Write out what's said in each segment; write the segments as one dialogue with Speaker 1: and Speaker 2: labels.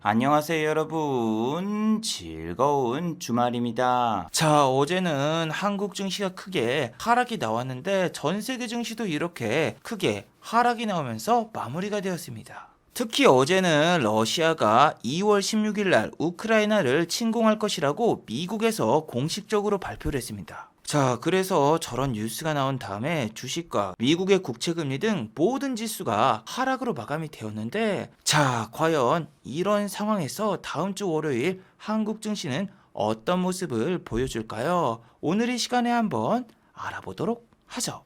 Speaker 1: 안녕하세요 여러분, 즐거운 주말입니다. 자, 어제는 한국 증시가 크게 하락이 나왔는데 전 세계 증시도 이렇게 크게 하락이 나오면서 마무리가 되었습니다. 특히 어제는 러시아가 2월 16일 날 우크라이나를 침공할 것이라고 미국에서 공식적으로 발표를 했습니다. 자, 그래서 저런 뉴스가 나온 다음에 주식과 미국의 국채금리 등 모든 지수가 하락으로 마감이 되었는데, 자, 과연 이런 상황에서 다음 주 월요일 한국 증시는 어떤 모습을 보여줄까요? 오늘 이 시간에 한번 알아보도록 하죠.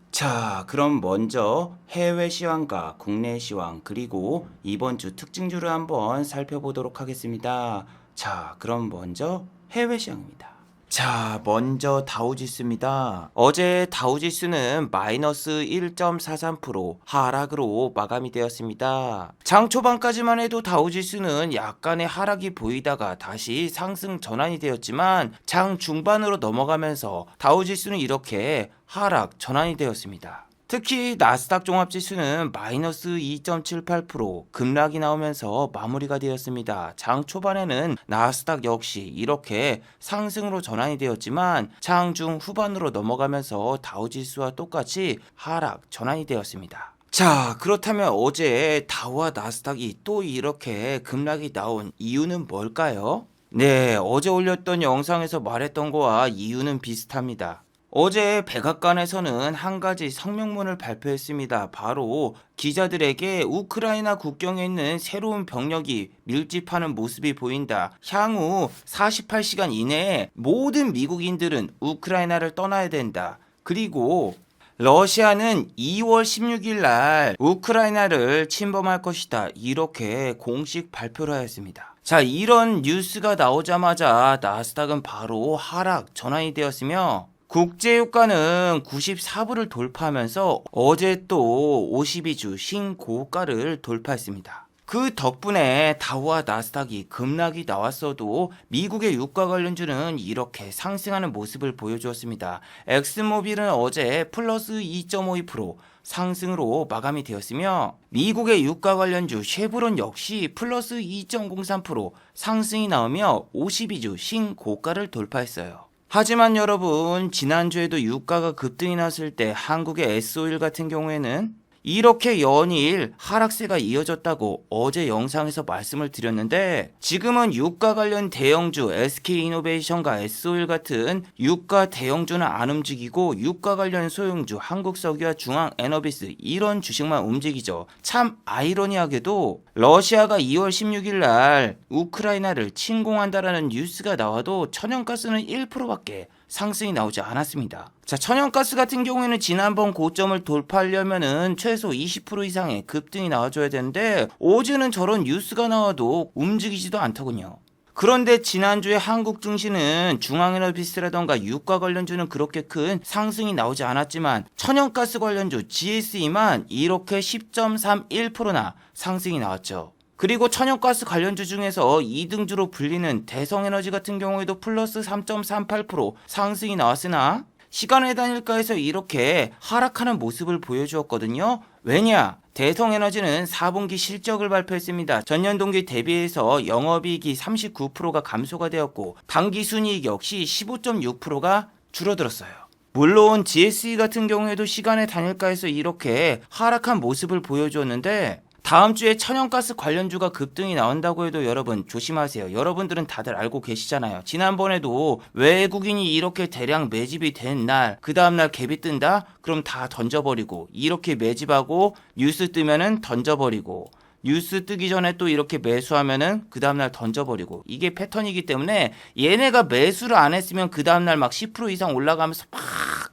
Speaker 1: 자, 그럼 먼저 해외 시황과 국내 시황 그리고 이번 주 특징주를 한번 살펴보도록 하겠습니다. 자, 그럼 먼저 해외 시황입니다. 자, 먼저 다우지수입니다. 어제 다우지수는 마이너스 1.43% 하락으로 마감이 되었습니다. 장 초반까지만 해도 다우지수는 약간의 하락이 보이다가 다시 상승 전환이 되었지만 장 중반으로 넘어가면서 다우지수는 이렇게 하락 전환이 되었습니다. 특히 나스닥 종합지수는 마이너스 2.78% 급락이 나오면서 마무리가 되었습니다. 장 초반에는 나스닥 역시 이렇게 상승으로 전환이 되었지만 장 중 후반으로 넘어가면서 다우지수와 똑같이 하락 전환이 되었습니다. 자, 그렇다면 어제 다우와 나스닥이 또 이렇게 급락이 나온 이유는 뭘까요? 네, 어제 올렸던 영상에서 말했던 거와 이유는 비슷합니다. 어제 백악관에서는 한 가지 성명문을 발표했습니다. 바로 기자들에게 우크라이나 국경에 있는 새로운 병력이 밀집하는 모습이 보인다. 향후 48시간 이내에 모든 미국인들은 우크라이나를 떠나야 된다. 그리고 러시아는 2월 16일 날 우크라이나를 침범할 것이다. 이렇게 공식 발표를 하였습니다. 자, 이런 뉴스가 나오자마자 나스닥은 바로 하락 전환이 되었으며 국제유가는 94불을 돌파하면서 어제 또 52주 신고가를 돌파했습니다. 그 덕분에 다우와 나스닥이 급락이 나왔어도 미국의 유가 관련주는 이렇게 상승하는 모습을 보여주었습니다. 엑스모빌은 어제 플러스 2.52% 상승으로 마감이 되었으며 미국의 유가 관련주 쉐브론 역시 플러스 2.03% 상승이 나오며 52주 신고가를 돌파했어요. 하지만 여러분, 지난주에도 유가가 급등이 났을 때 한국의 S-오일 같은 경우에는 이렇게 연일 하락세가 이어졌다고 어제 영상에서 말씀을 드렸는데 지금은 유가 관련 대형주 SK이노베이션과 S-오일 같은 유가 대형주는 안 움직이고 유가 관련 소형주 한국석유와 중앙에너비스 이런 주식만 움직이죠. 참 아이러니하게도 러시아가 2월 16일 날 우크라이나를 침공한다라는 뉴스가 나와도 천연가스는 1%밖에 상승이 나오지 않았습니다. 자, 천연가스 같은 경우에는 지난번 고점을 돌파하려면은 최소 20% 이상의 급등이 나와줘야 되는데 어제는 저런 뉴스가 나와도 움직이지도 않더군요. 그런데 지난주에 한국 증시는 중앙에너비스라던가 유가 관련주는 그렇게 큰 상승이 나오지 않았지만 천연가스 관련주 GSE만 이렇게 10.31%나 상승이 나왔죠. 그리고 천연가스 관련주 중에서 2등주로 불리는 대성에너지 같은 경우에도 플러스 3.38% 상승이 나왔으나 시간의 단일가에서 이렇게 하락하는 모습을 보여주었거든요. 왜냐? 대성에너지는 4분기 실적을 발표했습니다. 전년 동기 대비해서 영업이익이 39%가 감소가 되었고 당기순이익 역시 15.6%가 줄어들었어요. 물론 GSE 같은 경우에도 시간의 단일가에서 이렇게 하락한 모습을 보여주었는데 다음 주에 천연가스 관련주가 급등이 나온다고 해도 여러분 조심하세요. 여러분들은 다들 알고 계시잖아요. 지난번에도 외국인이 이렇게 대량 매집이 된 날, 그 다음날 갭이 뜬다? 그럼 다 던져버리고 이렇게 매집하고 뉴스 뜨면은 던져버리고 뉴스 뜨기 전에 또 이렇게 매수하면은 그 다음날 던져버리고 이게 패턴이기 때문에 얘네가 매수를 안 했으면 그 다음날 막 10% 이상 올라가면서 막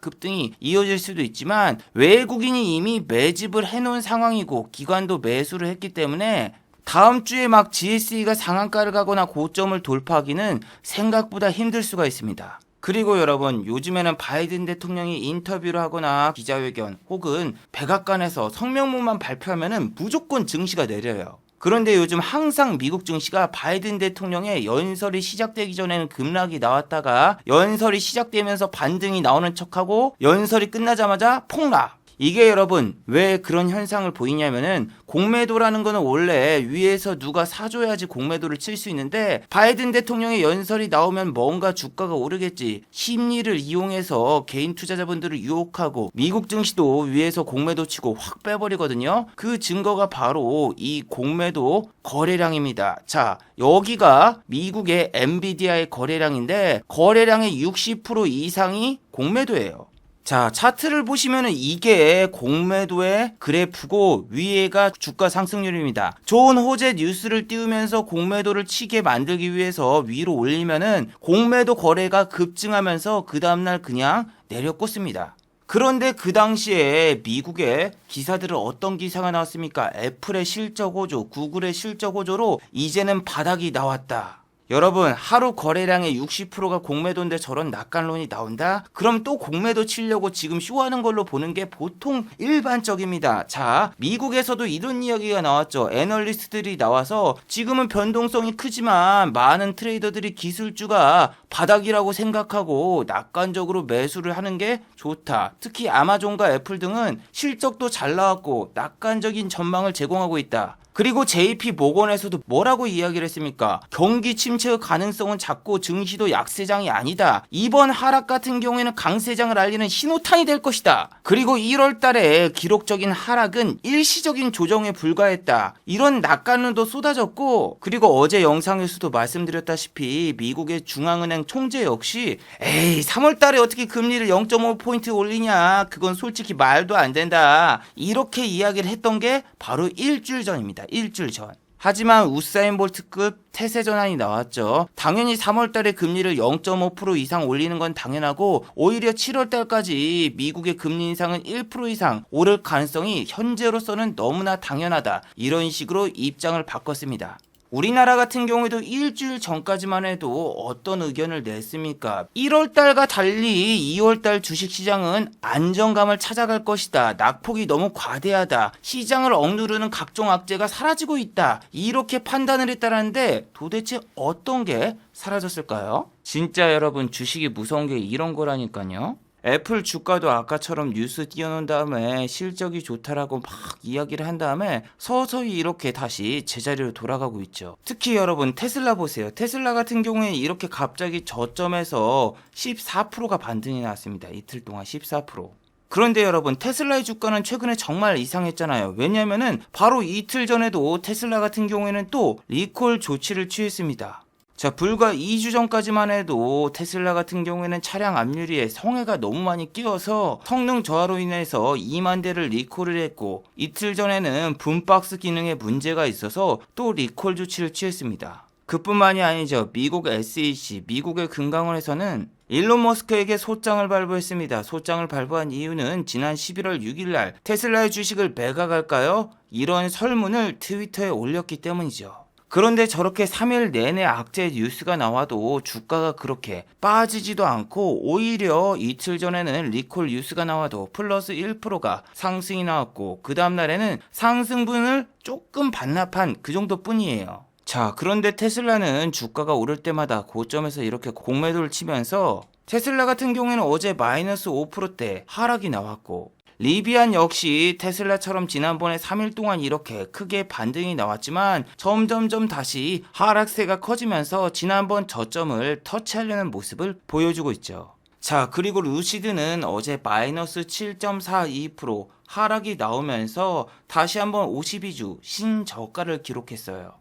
Speaker 1: 급등이 이어질 수도 있지만 외국인이 이미 매집을 해놓은 상황이고 기관도 매수를 했기 때문에 다음 주에 막 GSE가 상한가를 가거나 고점을 돌파하기는 생각보다 힘들 수가 있습니다. 그리고 여러분, 요즘에는 바이든 대통령이 인터뷰를 하거나 기자회견 혹은 백악관에서 성명문만 발표하면은 무조건 증시가 내려요. 그런데 요즘 항상 미국 증시가 바이든 대통령의 연설이 시작되기 전에는 급락이 나왔다가 연설이 시작되면서 반등이 나오는 척하고 연설이 끝나자마자 폭락. 이게 여러분 왜 그런 현상을 보이냐면은 공매도라는 거는 원래 위에서 누가 사줘야지 공매도를 칠 수 있는데 바이든 대통령의 연설이 나오면 뭔가 주가가 오르겠지. 심리를 이용해서 개인 투자자분들을 유혹하고 미국 증시도 위에서 공매도 치고 확 빼버리거든요. 그 증거가 바로 이 공매도 거래량입니다. 자, 여기가 미국의 엔비디아의 거래량인데 거래량의 60% 이상이 공매도예요. 자, 차트를 보시면은 이게 공매도의 그래프고 위에가 주가 상승률입니다. 좋은 호재 뉴스를 띄우면서 공매도를 치게 만들기 위해서 위로 올리면은 공매도 거래가 급증하면서 그 다음날 그냥 내려 꽂습니다. 그런데 그 당시에 미국의 기사들은 어떤 기사가 나왔습니까? 애플의 실적 호조, 구글의 실적 호조로 이제는 바닥이 나왔다. 여러분, 하루 거래량의 60%가 공매도인데 저런 낙관론이 나온다? 그럼 또 공매도 치려고 지금 쇼하는 걸로 보는 게 보통 일반적입니다. 자, 미국에서도 이런 이야기가 나왔죠. 애널리스트들이 나와서 지금은 변동성이 크지만 많은 트레이더들이 기술주가 바닥이라고 생각하고 낙관적으로 매수를 하는 게 좋다. 특히 아마존과 애플 등은 실적도 잘 나왔고 낙관적인 전망을 제공하고 있다. 그리고 JP 모건에서도 뭐라고 이야기를 했습니까? 경기 침체의 가능성은 작고 증시도 약세장이 아니다. 이번 하락 같은 경우에는 강세장을 알리는 신호탄이 될 것이다. 그리고 1월 달에 기록적인 하락은 일시적인 조정에 불과했다. 이런 낙관론도 쏟아졌고, 그리고 어제 영상에서도 말씀드렸다시피 미국의 중앙은행 총재 역시 3월 달에 어떻게 금리를 0.5포인트 올리냐, 그건 솔직히 말도 안 된다, 이렇게 이야기를 했던 게 바로 일주일 전입니다. 일주일 전. 하지만 우사인 볼트급 태세 전환이 나왔죠. 당연히 3월 달에 금리를 0.5% 이상 올리는 건 당연하고 오히려 7월 달까지 미국의 금리 인상은 1% 이상 오를 가능성이 현재로서는 너무나 당연하다. 이런 식으로 입장을 바꿨습니다. 우리나라 같은 경우에도 일주일 전까지만 해도 어떤 의견을 냈습니까? 1월달과 달리 2월달 주식시장은 안정감을 찾아갈 것이다. 낙폭이 너무 과대하다. 시장을 억누르는 각종 악재가 사라지고 있다. 이렇게 판단을 했다는데 도대체 어떤 게 사라졌을까요? 진짜 여러분, 주식이 무서운 게 이런 거라니까요. 애플 주가도 아까처럼 뉴스 띄워놓은 다음에 실적이 좋다라고 막 이야기를 한 다음에 서서히 이렇게 다시 제자리로 돌아가고 있죠. 특히 여러분, 테슬라 보세요. 테슬라 같은 경우에 이렇게 갑자기 저점에서 14%가 반등이 났습니다. 이틀 동안 14%. 그런데 여러분, 테슬라의 주가는 최근에 정말 이상했잖아요. 왜냐면은 바로 이틀 전에도 테슬라 같은 경우에는 또 리콜 조치를 취했습니다. 자, 불과 2주 전까지만 해도 테슬라 같은 경우에는 차량 앞유리에 성에가 너무 많이 끼어서 성능 저하로 인해서 2만 대를 리콜을 했고, 이틀 전에는 붐박스 기능에 문제가 있어서 또 리콜 조치를 취했습니다. 그뿐만이 아니죠. 미국 SEC, 미국의 금감원에서는 일론 머스크에게 소장을 발부했습니다. 소장을 발부한 이유는 지난 11월 6일 날 테슬라의 주식을 매각할까요? 이런 설문을 트위터에 올렸기 때문이죠. 그런데 저렇게 3일 내내 악재 뉴스가 나와도 주가가 그렇게 빠지지도 않고 오히려 이틀 전에는 리콜 뉴스가 나와도 플러스 1%가 상승이 나왔고 그 다음날에는 상승분을 조금 반납한 그 정도뿐이에요. 자, 그런데 테슬라는 주가가 오를 때마다 고점에서 이렇게 공매도를 치면서 테슬라 같은 경우에는 어제 마이너스 5%대 하락이 나왔고, 리비안 역시 테슬라처럼 지난번에 3일 동안 이렇게 크게 반등이 나왔지만 점점점 다시 하락세가 커지면서 지난번 저점을 터치하려는 모습을 보여주고 있죠. 자, 그리고 루시드는 어제 마이너스 7.42% 하락이 나오면서 다시 한번 52주 신저가를 기록했어요.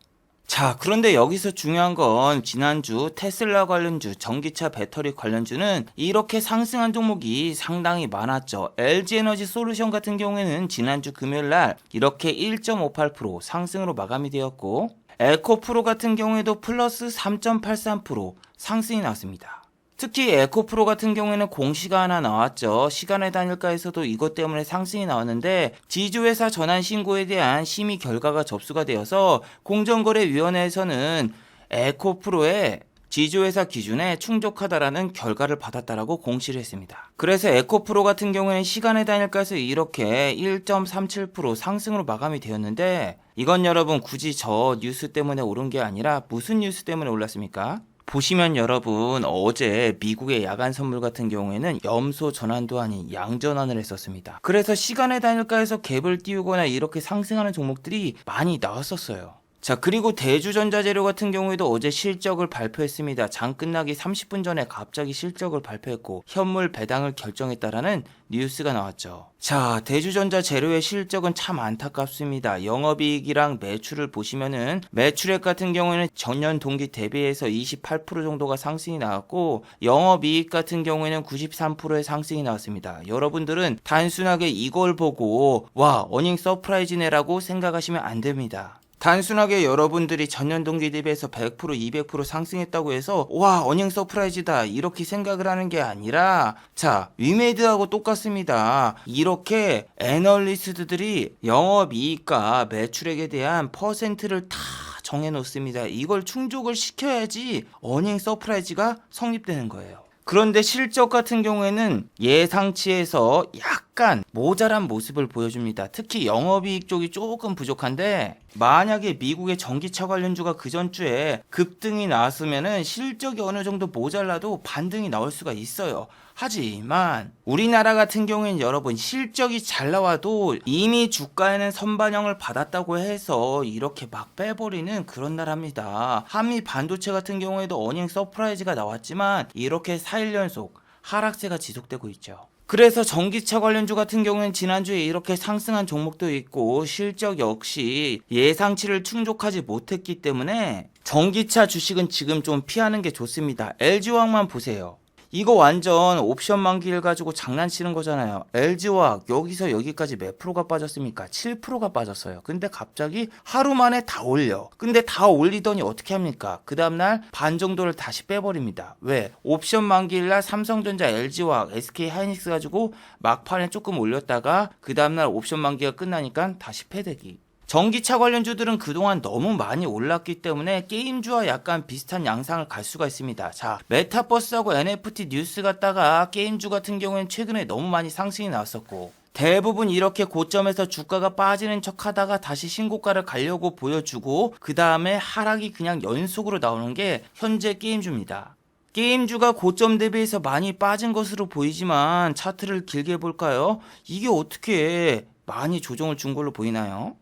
Speaker 1: 자, 그런데 여기서 중요한 건 지난주 테슬라 관련주, 전기차 배터리 관련주는 이렇게 상승한 종목이 상당히 많았죠. LG에너지 솔루션 같은 경우에는 지난주 금요일날 이렇게 1.58% 상승으로 마감이 되었고, 에코프로 같은 경우에도 플러스 3.83% 상승이 났습니다. 특히 에코프로 같은 경우에는 공시가 하나 나왔죠. 시간의 단일가에서도 이것 때문에 상승이 나왔는데 지주회사 전환 신고에 대한 심의 결과가 접수가 되어서 공정거래위원회에서는 에코프로의 지주회사 기준에 충족하다라는 결과를 받았다라고 공시를 했습니다. 그래서 에코프로 같은 경우에는 시간의 단일가에서 이렇게 1.37% 상승으로 마감이 되었는데, 이건 여러분 굳이 저 뉴스 때문에 오른 게 아니라 무슨 뉴스 때문에 올랐습니까? 보시면 여러분 어제 미국의 야간 선물 같은 경우에는 염소 전환도 아닌 양전환을 했었습니다. 그래서 시간의 단일가에서 갭을 띄우거나 이렇게 상승하는 종목들이 많이 나왔었어요. 자, 그리고 대주전자재료 같은 경우에도 어제 실적을 발표했습니다. 장 끝나기 30분 전에 갑자기 실적을 발표했고 현물 배당을 결정했다라는 뉴스가 나왔죠. 자, 대주전자재료의 실적은 참 안타깝습니다. 영업이익이랑 매출을 보시면은 매출액 같은 경우에는 전년 동기 대비해서 28% 정도가 상승이 나왔고 영업이익 같은 경우에는 93%의 상승이 나왔습니다. 여러분들은 단순하게 이걸 보고 와, 어닝 서프라이즈네라고 생각하시면 안 됩니다. 단순하게 여러분들이 전년 동기 대비해서 100%, 200% 상승했다고 해서 와, 어닝 서프라이즈다 이렇게 생각을 하는 게 아니라 자, 위메이드하고 똑같습니다. 이렇게 애널리스트들이 영업이익과 매출액에 대한 퍼센트를 다 정해놓습니다. 이걸 충족을 시켜야지 어닝 서프라이즈가 성립되는 거예요. 그런데 실적 같은 경우에는 예상치에서 약간 모자란 모습을 보여줍니다. 특히 영업이익 쪽이 조금 부족한데 만약에 미국의 전기차 관련주가 그 전주에 급등이 나왔으면은 실적이 어느 정도 모자라도 반등이 나올 수가 있어요. 하지만 우리나라 같은 경우에는 여러분 실적이 잘 나와도 이미 주가에는 선반영을 받았다고 해서 이렇게 막 빼버리는 그런 나라입니다. 한미 반도체 같은 경우에도 어닝 서프라이즈가 나왔지만 이렇게 4일 연속 하락세가 지속되고 있죠. 그래서 전기차 관련주 같은 경우는 지난주에 이렇게 상승한 종목도 있고 실적 역시 예상치를 충족하지 못했기 때문에 전기차 주식은 지금 좀 피하는 게 좋습니다. LG화학만 보세요. 이거 완전 옵션 만기를 가지고 장난치는 거잖아요. LG화학 여기서 여기까지 몇 프로가 빠졌습니까? 7%가 빠졌어요. 근데 갑자기 하루 만에 다 올려. 근데 다 올리더니 어떻게 합니까? 그 다음날 반 정도를 다시 빼버립니다. 왜? 옵션 만기일날 삼성전자, LG화학, SK하이닉스 가지고 막판에 조금 올렸다가 그 다음날 옵션 만기가 끝나니까 다시 패대기. 전기차 관련주들은 그동안 너무 많이 올랐기 때문에 게임주와 약간 비슷한 양상을 갈 수가 있습니다. 자, 메타버스하고 NFT 뉴스 갔다가 게임주 같은 경우에는 최근에 너무 많이 상승이 나왔었고 대부분 이렇게 고점에서 주가가 빠지는 척 하다가 다시 신고가를 가려고 보여주고 그 다음에 하락이 그냥 연속으로 나오는 게 현재 게임주입니다. 게임주가 고점 대비해서 많이 빠진 것으로 보이지만 차트를 길게 볼까요? 이게 어떻게 많이 조정을 준 걸로 보이나요?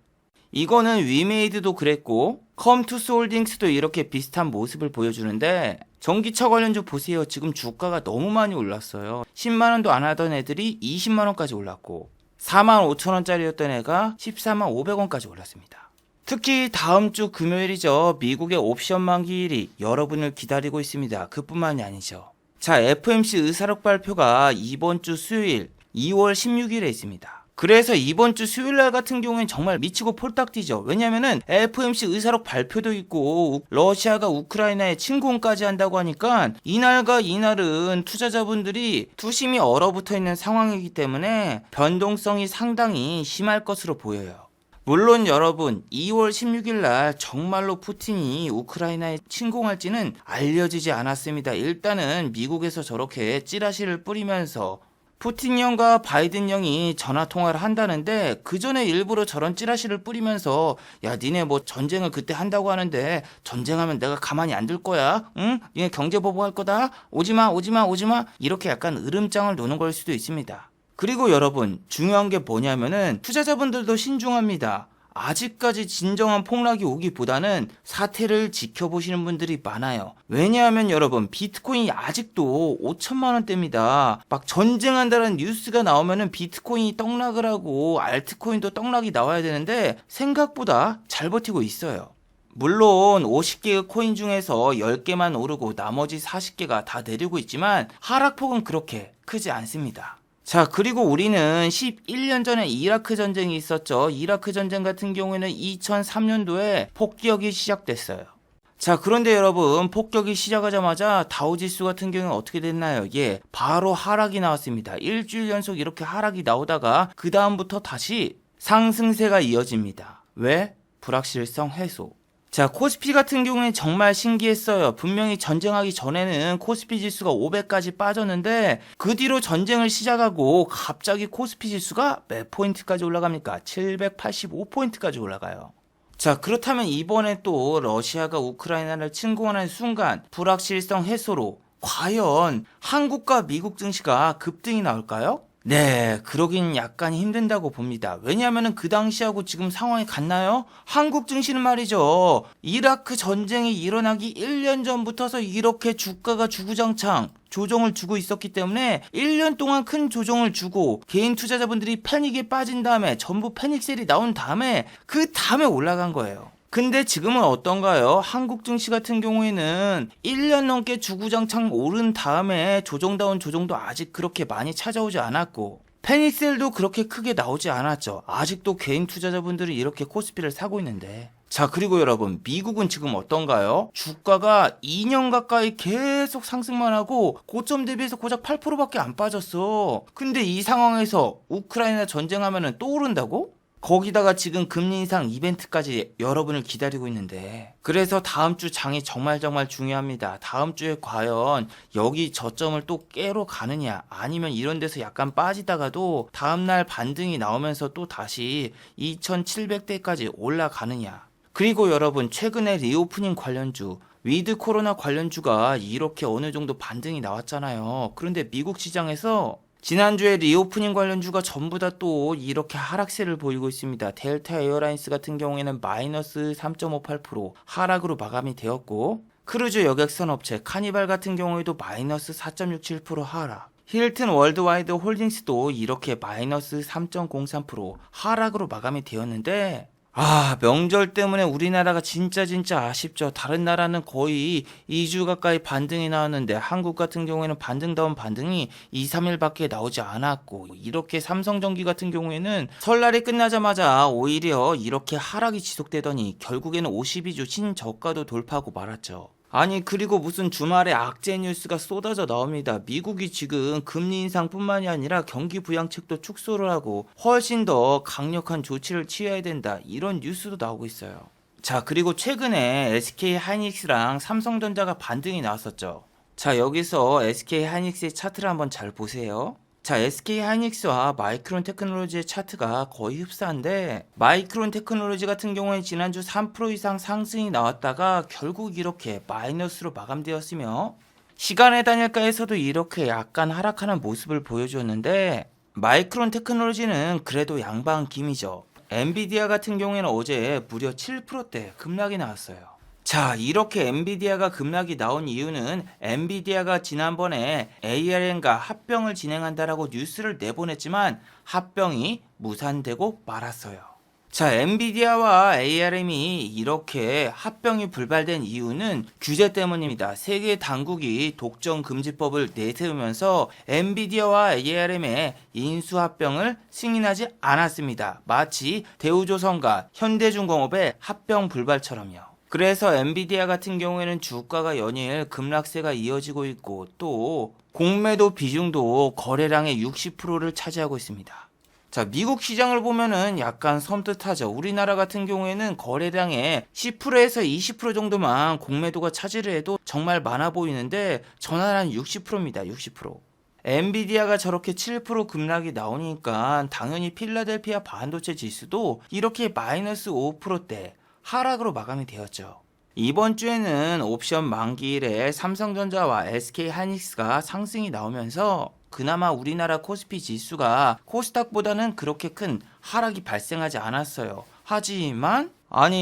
Speaker 1: 이거는 위메이드도 그랬고 컴투스홀딩스도 이렇게 비슷한 모습을 보여주는데 전기차 관련주 보세요. 지금 주가가 너무 많이 올랐어요. 10만원도 안 하던 애들이 20만원까지 올랐고 45,000원짜리였던 애가 145,500원까지 올랐습니다. 특히 다음 주 금요일이죠. 미국의 옵션 만기일이 여러분을 기다리고 있습니다. 그뿐만이 아니죠. 자, FOMC 의사록 발표가 이번 주 수요일 2월 16일에 있습니다. 그래서 이번 주 수요일날 같은 경우엔 정말 미치고 폴딱 뛰죠. 왜냐면은 FOMC 의사록 발표도 있고 러시아가 우크라이나에 침공까지 한다고 하니까 이날과 이날은 투자자분들이 투심이 얼어붙어 있는 상황이기 때문에 변동성이 상당히 심할 것으로 보여요. 물론 여러분 2월 16일 날 정말로 푸틴이 우크라이나에 침공할지는 알려지지 않았습니다. 일단은 미국에서 저렇게 찌라시를 뿌리면서 푸틴 형과 바이든 형이 전화통화를 한다는데 그 전에 일부러 저런 찌라시를 뿌리면서 야, 니네 뭐 전쟁을 그때 한다고 하는데 전쟁하면 내가 가만히 안 둘 거야? 응? 니네 경제 보복할 거다? 오지마 이렇게 약간 으름장을 놓는 걸 수도 있습니다. 그리고 여러분 중요한 게 뭐냐면은 투자자분들도 신중합니다. 아직까지 진정한 폭락이 오기보다는 사태를 지켜보시는 분들이 많아요. 왜냐하면 여러분 비트코인이 아직도 5천만 원대입니다. 막 전쟁한다는 뉴스가 나오면은 비트코인이 떡락을 하고 알트코인도 떡락이 나와야 되는데 생각보다 잘 버티고 있어요. 물론 50개의 코인 중에서 10개만 오르고 나머지 40개가 다 내리고 있지만 하락폭은 그렇게 크지 않습니다. 자, 그리고 우리는 11년 전에 이라크 전쟁이 있었죠. 이라크 전쟁 같은 경우에는 2003년도에 폭격이 시작됐어요. 자, 그런데 여러분 폭격이 시작하자마자 다우지수 같은 경우는 어떻게 됐나요? 예, 바로 하락이 나왔습니다. 일주일 연속 이렇게 하락이 나오다가 그 다음부터 다시 상승세가 이어집니다. 왜? 불확실성 해소. 자, 코스피 같은 경우는 정말 신기했어요. 분명히 전쟁하기 전에는 코스피 지수가 500까지 빠졌는데 그 뒤로 전쟁을 시작하고 갑자기 코스피 지수가 몇 포인트까지 올라갑니까? 785포인트까지 올라가요. 자, 그렇다면 이번에 또 러시아가 우크라이나를 침공하는 순간 불확실성 해소로 과연 한국과 미국 증시가 급등이 나올까요? 네, 그러긴 약간 힘든다고 봅니다. 왜냐하면 그 당시하고 지금 상황이 같나요? 한국 증시는 말이죠. 이라크 전쟁이 일어나기 1년 전부터서 이렇게 주가가 주구장창 조정을 주고 있었기 때문에 1년 동안 큰 조정을 주고 개인 투자자분들이 패닉에 빠진 다음에 전부 패닉셀이 나온 다음에 그 다음에 올라간 거예요. 근데 지금은 어떤가요? 한국 증시 같은 경우에는 1년 넘게 주구장창 오른 다음에 조정다운 조정도 아직 그렇게 많이 찾아오지 않았고 패닉셀도 그렇게 크게 나오지 않았죠. 아직도 개인 투자자분들이 이렇게 코스피를 사고 있는데. 자, 그리고 여러분, 미국은 지금 어떤가요? 주가가 2년 가까이 계속 상승만 하고 고점 대비해서 고작 8%밖에 안 빠졌어. 근데 이 상황에서 우크라이나 전쟁하면은 또 오른다고? 거기다가 지금 금리 인상 이벤트까지 여러분을 기다리고 있는데, 그래서 다음 주 장이 정말 중요합니다. 다음 주에 과연 여기 저점을 또 깨러 가느냐, 아니면 이런 데서 약간 빠지다가도 다음날 반등이 나오면서 또 다시 2700대까지 올라가느냐. 그리고 여러분, 최근에 리오프닝 관련주, 위드 코로나 관련주가 이렇게 어느 정도 반등이 나왔잖아요. 그런데 미국 시장에서 지난주에 리오프닝 관련주가 전부 다 또 이렇게 하락세를 보이고 있습니다. 델타 에어라인스 같은 경우에는 마이너스 3.58% 하락으로 마감이 되었고, 크루즈 여객선업체 카니발 같은 경우에도 마이너스 4.67% 하락, 힐튼 월드와이드 홀딩스도 이렇게 마이너스 3.03% 하락으로 마감이 되었는데, 명절 때문에 우리나라가 진짜 아쉽죠. 다른 나라는 거의 2주 가까이 반등이 나왔는데 한국 같은 경우에는 반등다운 반등이 2, 3일밖에 나오지 않았고, 이렇게 삼성전기 같은 경우에는 설날이 끝나자마자 오히려 이렇게 하락이 지속되더니 결국에는 52주 신저가도 돌파하고 말았죠. 아니, 그리고 무슨 주말에 악재 뉴스가 쏟아져 나옵니다. 미국이 지금 금리 인상뿐만이 아니라 경기 부양책도 축소를 하고 훨씬 더 강력한 조치를 취해야 된다, 이런 뉴스도 나오고 있어요. 자, 그리고 최근에 SK 하이닉스랑 삼성전자가 반등이 나왔었죠. 자, 여기서 SK 하이닉스의 차트를 한번 잘 보세요. 자, SK 하이닉스와 마이크론 테크놀로지의 차트가 거의 흡사한데, 마이크론 테크놀로지 같은 경우에 지난주 3% 이상 상승이 나왔다가 결국 이렇게 마이너스로 마감되었으며, 시간의 단일가에서도 이렇게 약간 하락하는 모습을 보여주었는데, 마이크론 테크놀로지는 그래도 양방김이죠. 엔비디아 같은 경우에는 어제 무려 7%대 급락이 나왔어요. 자, 이렇게 엔비디아가 급락이 나온 이유는 엔비디아가 지난번에 ARM과 합병을 진행한다라고 뉴스를 내보냈지만 합병이 무산되고 말았어요. 자, 엔비디아와 ARM이 이렇게 합병이 불발된 이유는 규제 때문입니다. 세계 당국이 독점 금지법을 내세우면서 엔비디아와 ARM의 인수합병을 승인하지 않았습니다. 마치 대우조선과 현대중공업의 합병 불발처럼요. 그래서 엔비디아 같은 경우에는 주가가 연일 급락세가 이어지고 있고, 또 공매도 비중도 거래량의 60%를 차지하고 있습니다. 자, 미국 시장을 보면은 약간 섬뜩하죠. 우리나라 같은 경우에는 거래량의 10%에서 20% 정도만 공매도가 차지를 해도 정말 많아 보이는데, 저 나라는 60%입니다. 60%. 엔비디아가 저렇게 7% 급락이 나오니까 당연히 필라델피아 반도체 지수도 이렇게 마이너스 5%대 하락으로 마감이 되었죠. 이번 주에는 옵션 만기일에 삼성전자와 SK 하이닉스가 상승이 나오면서 그나마 우리나라 코스피 지수가 코스닥보다는 그렇게 큰 하락이 발생하지 않았어요. 하지만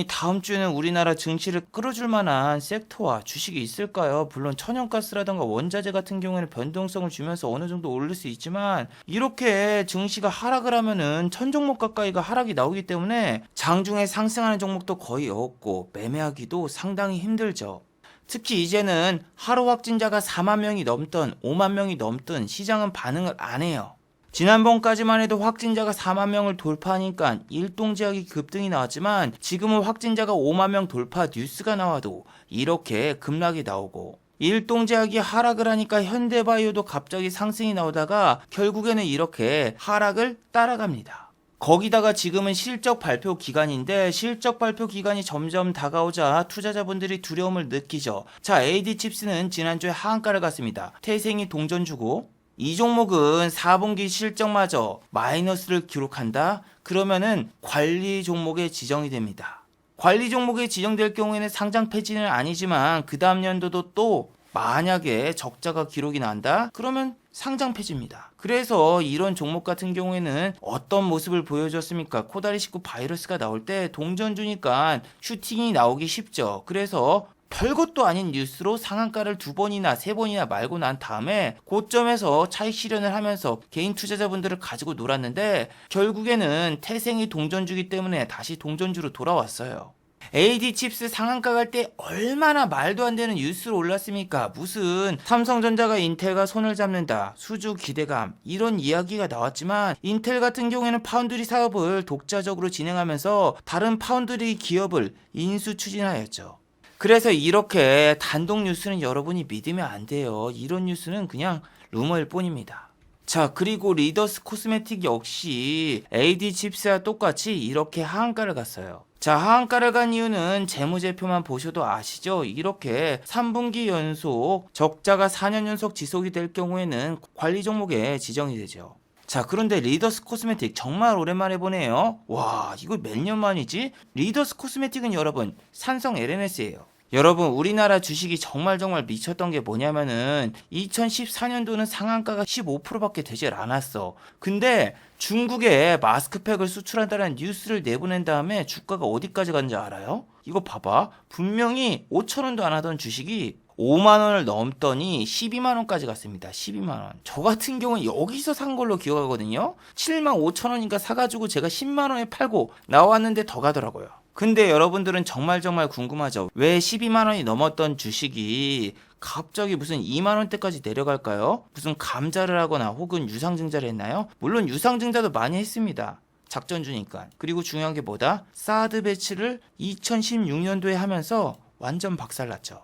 Speaker 1: 다음 주에는 우리나라 증시를 끌어줄 만한 섹터와 주식이 있을까요? 물론 천연가스라든가 원자재 같은 경우에는 변동성을 주면서 어느 정도 오를 수 있지만, 이렇게 증시가 하락을 하면은 1000종목 가까이가 하락이 나오기 때문에 장중에 상승하는 종목도 거의 없고 매매하기도 상당히 힘들죠. 특히 이제는 하루 확진자가 4만 명이 넘던 5만 명이 넘던 시장은 반응을 안 해요. 지난번까지만 해도 확진자가 4만 명을 돌파하니까 일동제약이 급등이 나왔지만, 지금은 확진자가 5만 명 돌파 뉴스가 나와도 이렇게 급락이 나오고, 일동제약이 하락을 하니까 현대바이오도 갑자기 상승이 나오다가 결국에는 이렇게 하락을 따라갑니다. 거기다가 지금은 실적 발표 기간인데, 실적 발표 기간이 점점 다가오자 투자자분들이 두려움을 느끼죠. 자, AD칩스는 지난주에 하한가를 갔습니다. 태생이 동전주고, 이 종목은 4분기 실적마저 마이너스를 기록한다? 그러면은 관리 종목에 지정이 됩니다. 관리 종목에 지정될 경우에는 상장 폐지는 아니지만 그 다음 연도도 또 만약에 적자가 기록이 난다? 그러면 상장 폐지입니다. 그래서 이런 종목 같은 경우에는 어떤 모습을 보여줬습니까? 코다리19 바이러스가 나올 때 동전주니까 슈팅이 나오기 쉽죠. 그래서 별것도 아닌 뉴스로 상한가를 2번이나 3번이나 말고 난 다음에 고점에서 차익 실현을 하면서 개인 투자자분들을 가지고 놀았는데 결국에는 태생이 동전주기 때문에 다시 동전주로 돌아왔어요. AD 칩스 상한가 갈 때 얼마나 말도 안 되는 뉴스로 올랐습니까? 무슨 삼성전자가 인텔과 손을 잡는다, 수주 기대감 이런 이야기가 나왔지만 인텔 같은 경우에는 파운드리 사업을 독자적으로 진행하면서 다른 파운드리 기업을 인수 추진하였죠. 그래서 이렇게 단독 뉴스는 여러분이 믿으면 안 돼요. 이런 뉴스는 그냥 루머일 뿐입니다. 자, 그리고 리더스 코스메틱 역시 AD 칩스와 똑같이 이렇게 하한가를 갔어요. 자, 하한가를 간 이유는 재무제표만 보셔도 아시죠? 이렇게 3분기 연속 적자가 4년 연속 지속이 될 경우에는 관리 종목에 지정이 되죠. 자, 그런데 리더스 코스메틱 정말 오랜만에 보네요. 와, 이거 몇 년 만이지? 리더스 코스메틱은 여러분 산성 LNS예요. 여러분 우리나라 주식이 정말 미쳤던 게 뭐냐면은 2014년도는 상한가가 15%밖에 되질 않았어. 근데 중국에 마스크팩을 수출한다는 뉴스를 내보낸 다음에 주가가 어디까지 간지 알아요? 이거 봐봐. 분명히 5천원도 안 하던 주식이 5만원을 넘더니 12만원까지 갔습니다. 12만원. 저 같은 경우는 여기서 산 걸로 기억하거든요. 7만 5천원인가 사가지고 제가 10만원에 팔고 나왔는데 더 가더라고요. 근데 여러분들은 정말 궁금하죠. 왜 12만원이 넘었던 주식이 갑자기 무슨 2만원대까지 내려갈까요? 무슨 감자를 하거나 혹은 유상증자를 했나요? 물론 유상증자도 많이 했습니다. 작전주니까. 그리고 중요한 게 뭐다? 사드 배치를 2016년도에 하면서 완전 박살났죠.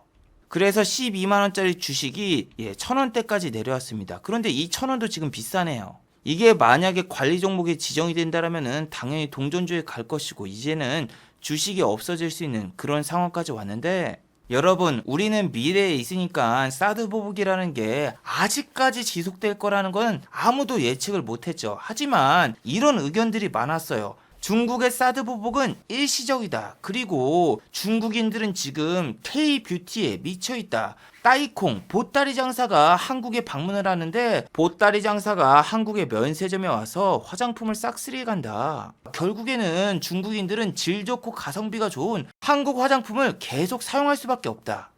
Speaker 1: 그래서 12만원짜리 주식이 1,000원대까지 내려왔습니다. 그런데 이 1,000원도 지금 비싸네요. 이게 만약에 관리 종목에 지정이 된다면은 당연히 동전주에 갈 것이고 이제는 주식이 없어질 수 있는 그런 상황까지 왔는데 여러분 우리는 미래에 있으니까 사드 보복이라는 게 아직까지 지속될 거라는 건 아무도 예측을 못했죠. 하지만 이런 의견들이 많았어요. 중국의 사드 보복은 일시적이다. 그리고 중국인들은 지금 K-뷰티에 미쳐있다. 따이콩, 보따리 장사가 한국에 방문을 하는데 보따리 장사가 한국의 면세점에 와서 화장품을 싹쓸이해 간다. 결국에는 중국인들은 질 좋고 가성비가 좋은 한국 화장품을 계속 사용할 수밖에 없다.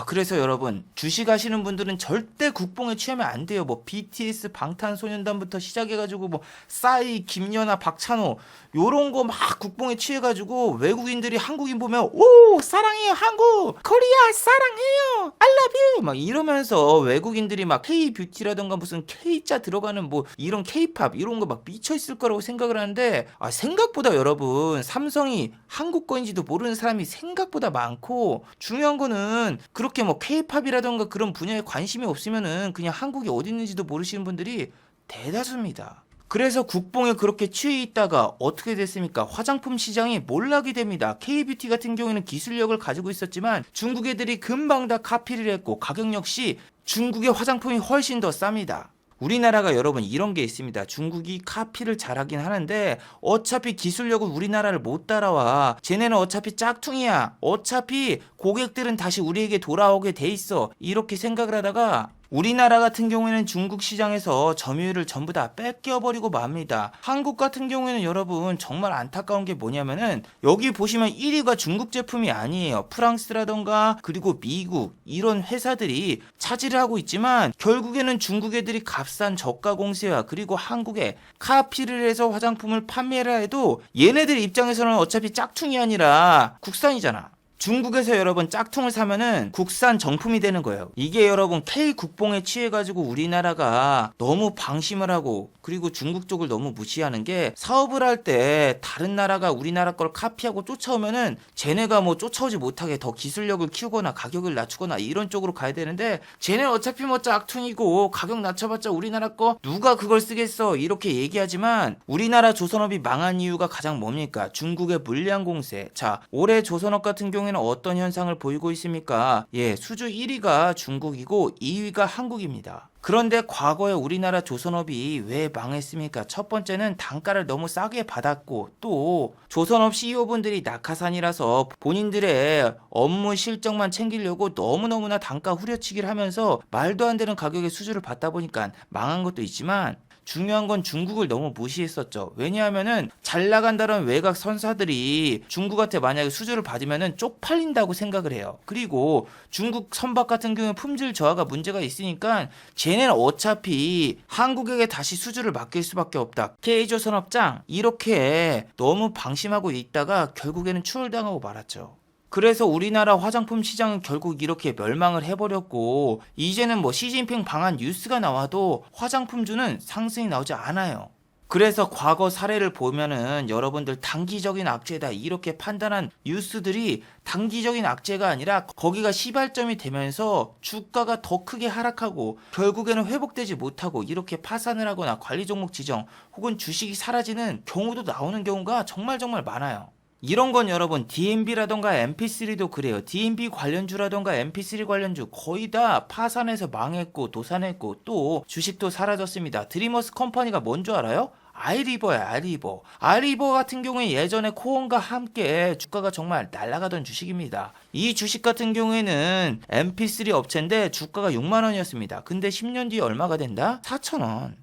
Speaker 1: 그래서 여러분 주식하시는 분들은 절대 국뽕에 취하면 안 돼요. 뭐 BTS, 방탄소년단부터 시작해가지고 뭐 싸이, 김연아, 박찬호 요런 거 막 국뽕에 취해가지고 외국인들이 한국인 보면 오 사랑해요 한국, 코리아 사랑해요, I love you 막 이러면서 외국인들이 막 K-뷰티라던가 무슨 K자 들어가는 뭐 이런 K-팝 이런 거 막 미쳐있을 거라고 생각을 하는데 생각보다 여러분 삼성이 한국 거인지도 모르는 사람이 생각보다 많고 중요한 거는 그렇게 뭐 K-팝이라던가 그런 분야에 관심이 없으면은 그냥 한국이 어디 있는지도 모르시는 분들이 대다수입니다. 그래서 국뽕에 그렇게 취해 있다가 어떻게 됐습니까? 화장품 시장이 몰락이 됩니다. K-뷰티 같은 경우에는 기술력을 가지고 있었지만 중국 애들이 금방 다 카피를 했고 가격 역시 중국의 화장품이 훨씬 더 쌉니다. 우리나라가 여러분 이런 게 있습니다. 중국이 카피를 잘하긴 하는데 어차피 기술력은 우리나라를 못 따라와. 쟤네는 어차피 짝퉁이야. 어차피 고객들은 다시 우리에게 돌아오게 돼 있어. 이렇게 생각을 하다가 우리나라 같은 경우에는 중국 시장에서 점유율을 전부 다 뺏겨버리고 맙니다. 한국 같은 경우에는 여러분 정말 안타까운 게 뭐냐면은 여기 보시면 1위가 중국 제품이 아니에요. 프랑스라던가 그리고 미국 이런 회사들이 차지를 하고 있지만 결국에는 중국 애들이 값싼 저가 공세와 그리고 한국에 카피를 해서 화장품을 판매를 해도 얘네들 입장에서는 어차피 짝퉁이 아니라 국산이잖아. 중국에서 여러분 짝퉁을 사면은 국산 정품이 되는 거예요. 이게 여러분 K 국뽕에 취해가지고 우리나라가 너무 방심을 하고 그리고 중국 쪽을 너무 무시하는 게 사업을 할 때 다른 나라가 우리나라 걸 카피하고 쫓아오면은 쟤네가 뭐 쫓아오지 못하게 더 기술력을 키우거나 가격을 낮추거나 이런 쪽으로 가야 되는데 쟤네는 어차피 뭐 짝퉁이고 가격 낮춰봤자 우리나라 거 누가 그걸 쓰겠어 이렇게 얘기하지만 우리나라 조선업이 망한 이유가 가장 뭡니까? 중국의 물량 공세. 자, 올해 조선업 같은 경우에는 어떤 현상을 보이고 있습니까? 수주 1위가 중국이고 2위가 한국입니다. 그런데 과거에 우리나라 조선업이 왜 망했습니까? 첫 번째는 단가를 너무 싸게 받았고, 또 조선업 CEO분들이 낙하산이라서 본인들의 업무 실적만 챙기려고 너무너무나 단가 후려치기를 하면서 말도 안 되는 가격의 수주를 받다 보니까 망한 것도 있지만, 중요한 건 중국을 너무 무시했었죠. 왜냐하면은 잘 나간다는 외곽 선사들이 중국한테 만약에 수주를 받으면은 쪽팔린다고 생각을 해요. 그리고 중국 선박 같은 경우에 품질 저하가 문제가 있으니까 쟤네는 어차피 한국에게 다시 수주를 맡길 수밖에 없다. K조선업장 이렇게 너무 방심하고 있다가 결국에는 추월당하고 말았죠. 그래서 우리나라 화장품 시장은 결국 이렇게 멸망을 해버렸고, 이제는 뭐 시진핑 방한 뉴스가 나와도 화장품주는 상승이 나오지 않아요. 그래서 과거 사례를 보면은 여러분들 단기적인 악재다 이렇게 판단한 뉴스들이 단기적인 악재가 아니라 거기가 시발점이 되면서 주가가 더 크게 하락하고 결국에는 회복되지 못하고 이렇게 파산을 하거나 관리 종목 지정 혹은 주식이 사라지는 경우도 나오는 경우가 정말 많아요. 이런 건 여러분 DNB라던가 MP3도 그래요. DNB 관련주라던가 MP3 관련주 거의 다 파산해서 망했고 도산했고 또 주식도 사라졌습니다. 드리머스 컴퍼니가 뭔 줄 알아요? 아이리버야, 아이리버. 아이리버 같은 경우에 예전에 코온과 함께 주가가 정말 날아가던 주식입니다. 이 주식 같은 경우에는 MP3 업체인데 주가가 6만 원이었습니다. 근데 10년 뒤에 얼마가 된다? 4천 원.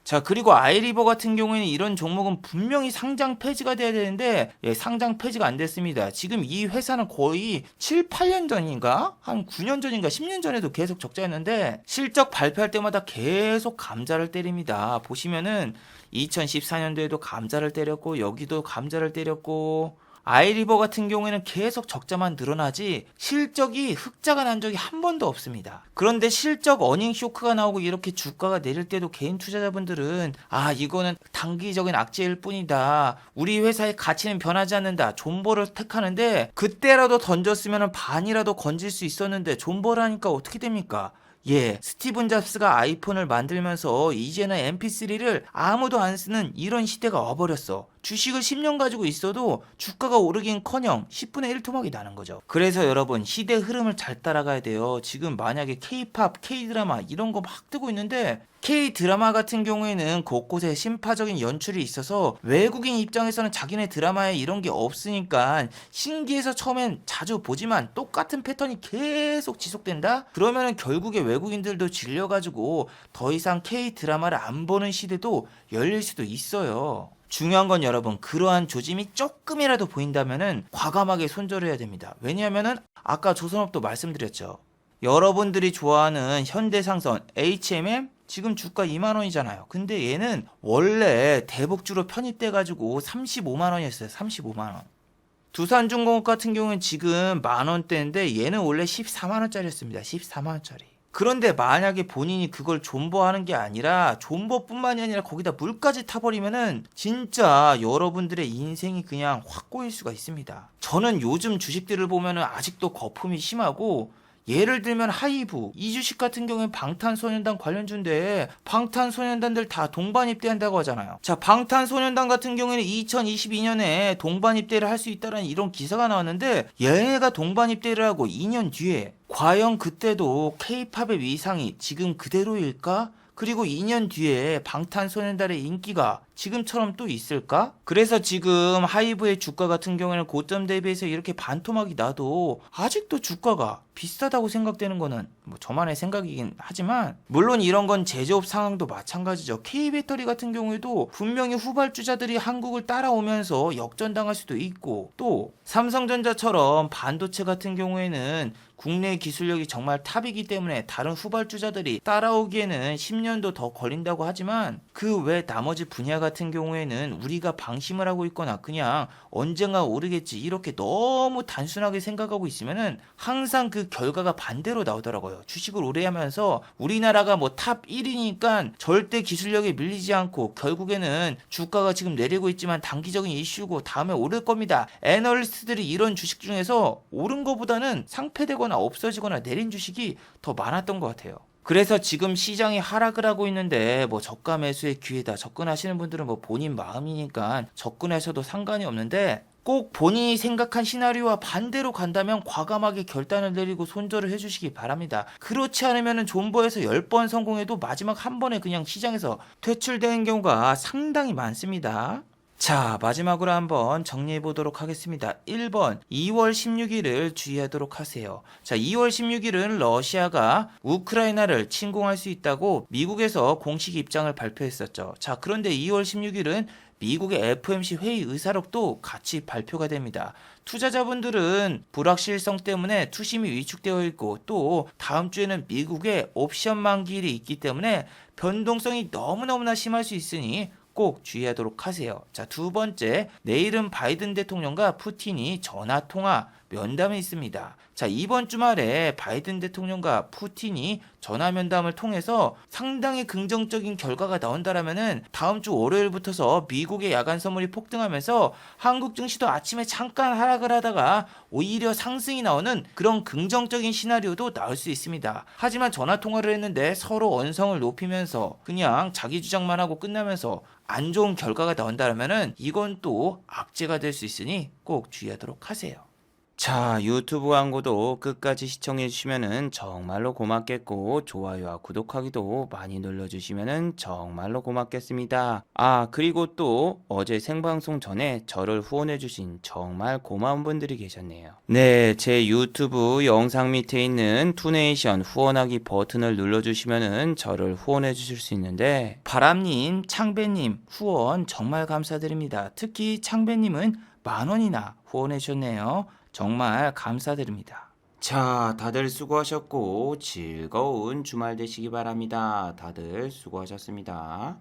Speaker 1: 자, 그리고 아이리버 같은 경우에는 이런 종목은 분명히 상장 폐지가 돼야 되는데 상장 폐지가 안 됐습니다. 지금 이 회사는 거의 7, 8년 전인가? 한 9년 전인가 10년 전에도 계속 적자였는데 실적 발표할 때마다 계속 감자를 때립니다. 보시면은 2014년도에도 감자를 때렸고 여기도 감자를 때렸고 아이리버 같은 경우에는 계속 적자만 늘어나지 실적이 흑자가 난 적이 한 번도 없습니다. 그런데 실적 어닝 쇼크가 나오고 이렇게 주가가 내릴 때도 개인 투자자분들은 이거는 단기적인 악재일 뿐이다. 우리 회사의 가치는 변하지 않는다. 존버를 택하는데 그때라도 던졌으면 반이라도 건질 수 있었는데 존버라니까 어떻게 됩니까? 스티븐 잡스가 아이폰을 만들면서 이제는 MP3를 아무도 안 쓰는 이런 시대가 와버렸어. 주식을 10년 가지고 있어도 주가가 오르긴커녕 10분의 1 토막이 나는 거죠. 그래서 여러분 시대 흐름을 잘 따라가야 돼요. 지금 만약에 K-팝, K-드라마 이런 거 막 뜨고 있는데 K-드라마 같은 경우에는 곳곳에 신파적인 연출이 있어서 외국인 입장에서는 자기네 드라마에 이런 게 없으니까 신기해서 처음엔 자주 보지만 똑같은 패턴이 계속 지속된다? 그러면은 결국에 외국인들도 질려가지고 더 이상 K-드라마를 안 보는 시대도 열릴 수도 있어요. 중요한 건 여러분 그러한 조짐이 조금이라도 보인다면은 과감하게 손절해야 됩니다. 왜냐하면은 아까 조선업도 말씀드렸죠. 여러분들이 좋아하는 현대상선 HMM 지금 주가 2만 원이잖아요. 근데 얘는 원래 대북주로 편입돼가지고 35만 원이었어요. 35만 원. 두산중공업 같은 경우는 지금 만 원대인데 얘는 원래 14만 원짜리였습니다. 14만 원짜리. 그런데 만약에 본인이 그걸 존버하는 게 아니라 존버뿐만이 아니라 거기다 물까지 타버리면은 진짜 여러분들의 인생이 그냥 확 꼬일 수가 있습니다. 저는 요즘 주식들을 보면은 아직도 거품이 심하고 예를 들면 하이브 이 주식 같은 경우는 방탄소년단 관련주인데 방탄소년단들 다 동반 입대한다고 하잖아요. 자, 방탄소년단 같은 경우에는 2022년에 동반 입대를 할 수 있다는 이런 기사가 나왔는데 얘네가 동반 입대를 하고 2년 뒤에 과연 그때도 K-팝의 위상이 지금 그대로일까? 그리고 2년 뒤에 방탄소년단의 인기가 지금처럼 또 있을까? 그래서 지금 하이브의 주가 같은 경우에는 고점 대비해서 이렇게 반토막이 나도 아직도 주가가 비싸다고 생각되는 거는 뭐 저만의 생각이긴 하지만 물론 이런 건 제조업 상황도 마찬가지죠. K배터리 같은 경우에도 분명히 후발주자들이 한국을 따라오면서 역전당할 수도 있고 또 삼성전자처럼 반도체 같은 경우에는 국내 기술력이 정말 탑이기 때문에 다른 후발주자들이 따라오기에는 10년도 더 걸린다고 하지만 그 외 나머지 분야 같은 경우에는 우리가 방심을 하고 있거나 그냥 언젠가 오르겠지 이렇게 너무 단순하게 생각하고 있으면은 항상 그 결과가 반대로 나오더라고요. 주식을 오래 하면서 우리나라가 뭐 탑 1위니까 절대 기술력에 밀리지 않고 결국에는 주가가 지금 내리고 있지만 단기적인 이슈고 다음에 오를 겁니다. 애널리스트들이 이런 주식 중에서 오른 거보다는 상폐되거나 없어지거나 내린 주식이 더 많았던 것 같아요. 그래서 지금 시장이 하락을 하고 있는데 뭐 저가 매수의 기회다 접근하시는 분들은 뭐 본인 마음이니까 접근하셔도 상관이 없는데 꼭 본인이 생각한 시나리오와 반대로 간다면 과감하게 결단을 내리고 손절을 해주시기 바랍니다. 그렇지 않으면 존버에서 10번 성공해도 마지막 한 번에 그냥 시장에서 퇴출되는 경우가 상당히 많습니다. 자, 마지막으로 한번 정리해 보도록 하겠습니다. 1번, 2월 16일을 주의하도록 하세요. 자, 2월 16일은 러시아가 우크라이나를 침공할 수 있다고 미국에서 공식 입장을 발표했었죠. 자, 그런데 2월 16일은 미국의 FOMC 회의 의사록도 같이 발표가 됩니다. 투자자분들은 불확실성 때문에 투심이 위축되어 있고 또 다음 주에는 미국의 옵션 만기일이 있기 때문에 변동성이 너무너무나 심할 수 있으니 꼭 주의하도록 하세요. 자, 두 번째, 내일은 바이든 대통령과 푸틴이 전화통화 면담이 있습니다. 자, 이번 주말에 바이든 대통령과 푸틴이 전화 면담을 통해서 상당히 긍정적인 결과가 나온다라면은 다음 주 월요일부터서 미국의 야간 선물이 폭등하면서 한국 증시도 아침에 잠깐 하락을 하다가 오히려 상승이 나오는 그런 긍정적인 시나리오도 나올 수 있습니다. 하지만 전화 통화를 했는데 서로 언성을 높이면서 그냥 자기 주장만 하고 끝나면서 안 좋은 결과가 나온다면은 이건 또 악재가 될 수 있으니 꼭 주의하도록 하세요. 자, 유튜브 광고도 끝까지 시청해 주시면은 정말로 고맙겠고 좋아요와 구독하기도 많이 눌러주시면은 정말로 고맙겠습니다. 아, 그리고 또 어제 생방송 전에 저를 후원해 주신 정말 고마운 분들이 계셨네요. 네, 제 유튜브 영상 밑에 있는 투네이션 후원하기 버튼을 눌러주시면은 저를 후원해 주실 수 있는데 바람님, 창배님 후원 정말 감사드립니다. 특히 창배님은 10,000원이나 후원해 주셨네요. 정말 감사드립니다. 자, 다들 수고하셨고 즐거운 주말 되시기 바랍니다. 다들 수고하셨습니다.